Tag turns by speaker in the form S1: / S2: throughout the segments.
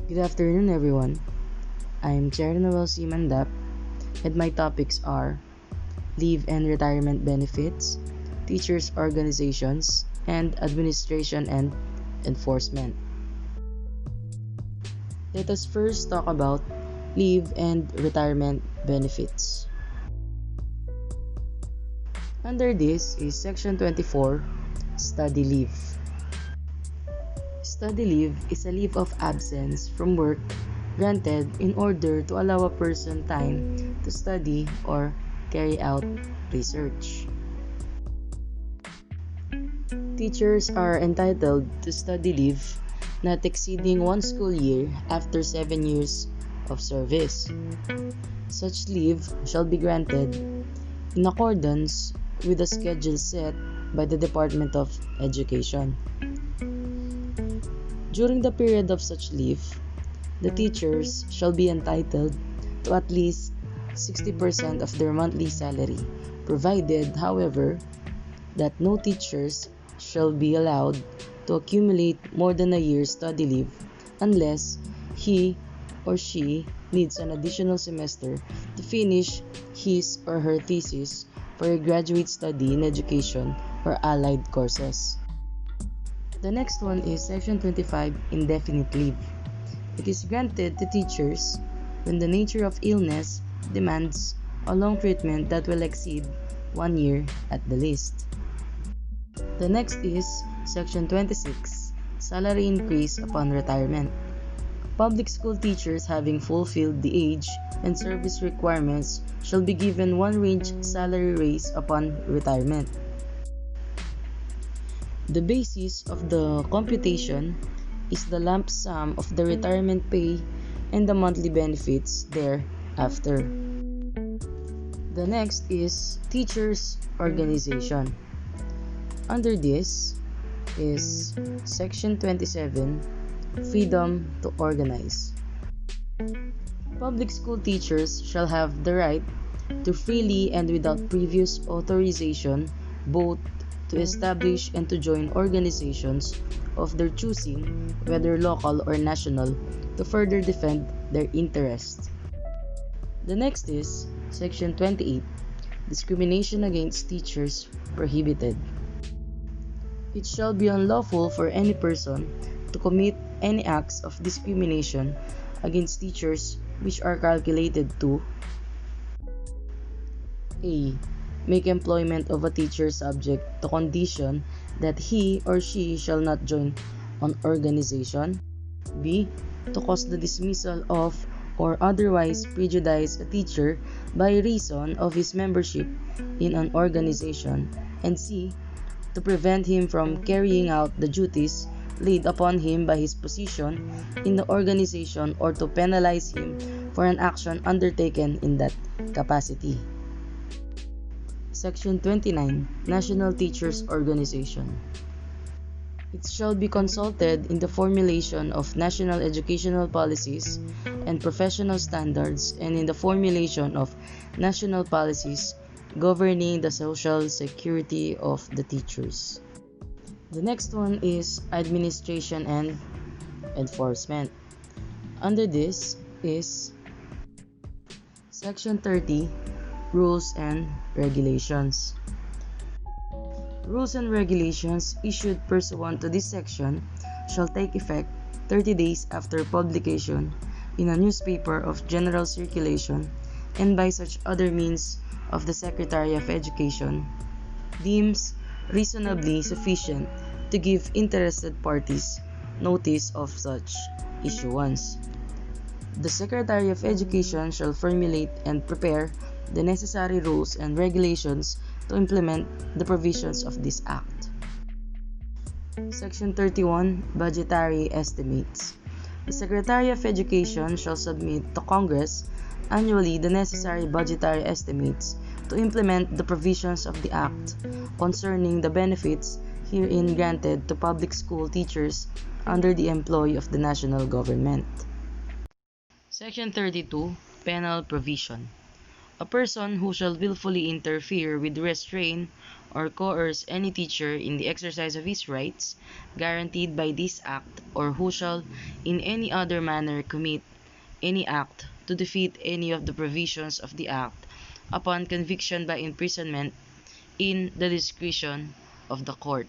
S1: Good afternoon, everyone. I'm Chair Noel C. Mandap, and my topics are leave and retirement benefits, teachers' organizations, and administration and enforcement. Let us first talk about leave and retirement benefits. Under this is Section 24, Study Leave. Study leave is a leave of absence from work granted in order to allow a person time to study or carry out research. Teachers are entitled to study leave not exceeding 1 school year after 7 years of service. Such leave shall be granted in accordance with the schedule set by the Department of Education. During the period of such leave, the teachers shall be entitled to at least 60% of their monthly salary, provided, however, that no teachers shall be allowed to accumulate more than a year's study leave unless he or she needs an additional semester to finish his or her thesis for a graduate study in education or allied courses. The next one is Section 25, Indefinite Leave. It is granted to teachers when the nature of illness demands a long treatment that will exceed 1 year at the least. The next is Section 26, Salary Increase upon Retirement. Public school teachers having fulfilled the age and service requirements shall be given one range salary raise upon retirement. The basis of the computation is the lump sum of the retirement pay and the monthly benefits thereafter. The next is Teachers' Organization. Under this is Section 27, Freedom to Organize. Public school teachers shall have the right to freely and without previous authorization both to establish and to join organizations of their choosing, whether local or national, to further defend their interests. The next is Section 28, Discrimination against Teachers Prohibited. It shall be unlawful for any person to commit any acts of discrimination against teachers which are calculated to a. Make employment of a teacher subject to condition that he or she shall not join an organization. B. To cause the dismissal of or otherwise prejudice a teacher by reason of his membership in an organization. And C. To prevent him from carrying out the duties laid upon him by his position in the organization or to penalize him for an action undertaken in that capacity. Section 29, National Teachers Organization. It shall be consulted in the formulation of national educational policies and professional standards and in the formulation of national policies governing the social security of the teachers. The next one is Administration and Enforcement. Under this is Section 30, Rules and Regulations. Rules and regulations issued pursuant to this section shall take effect 30 days after publication in a newspaper of general circulation and by such other means of the Secretary of Education deems reasonably sufficient to give interested parties notice of such issuance. The Secretary of Education shall formulate and prepare the necessary rules and regulations to implement the provisions of this Act. Section 31, Budgetary Estimates. The Secretary of Education shall submit to Congress annually the necessary budgetary estimates to implement the provisions of the Act concerning the benefits herein granted to public school teachers under the employ of the national government. Section 32, Penal Provision. A person who shall willfully interfere with, restrain, or coerce any teacher in the exercise of his rights guaranteed by this act, or who shall in any other manner commit any act to defeat any of the provisions of the act, upon conviction by imprisonment in the discretion of the court.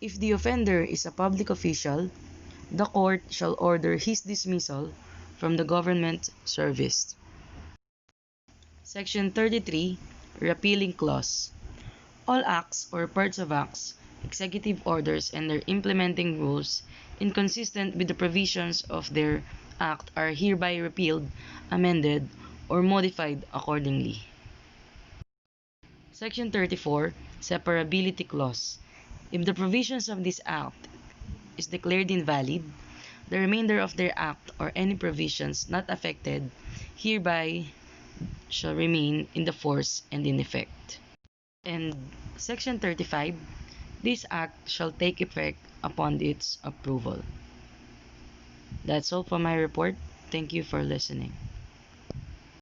S1: If the offender is a public official, the court shall order his dismissal from the government service. Section 33, Repealing Clause. All acts or parts of acts, executive orders, and their implementing rules inconsistent with the provisions of their act are hereby repealed, amended, or modified accordingly. Section 34, Separability Clause. If the provisions of this act is declared invalid, the remainder of their act or any provisions not affected hereby shall remain in the force and in effect. And Section 35, this act shall take effect upon its approval. That's all for my report. Thank you for listening.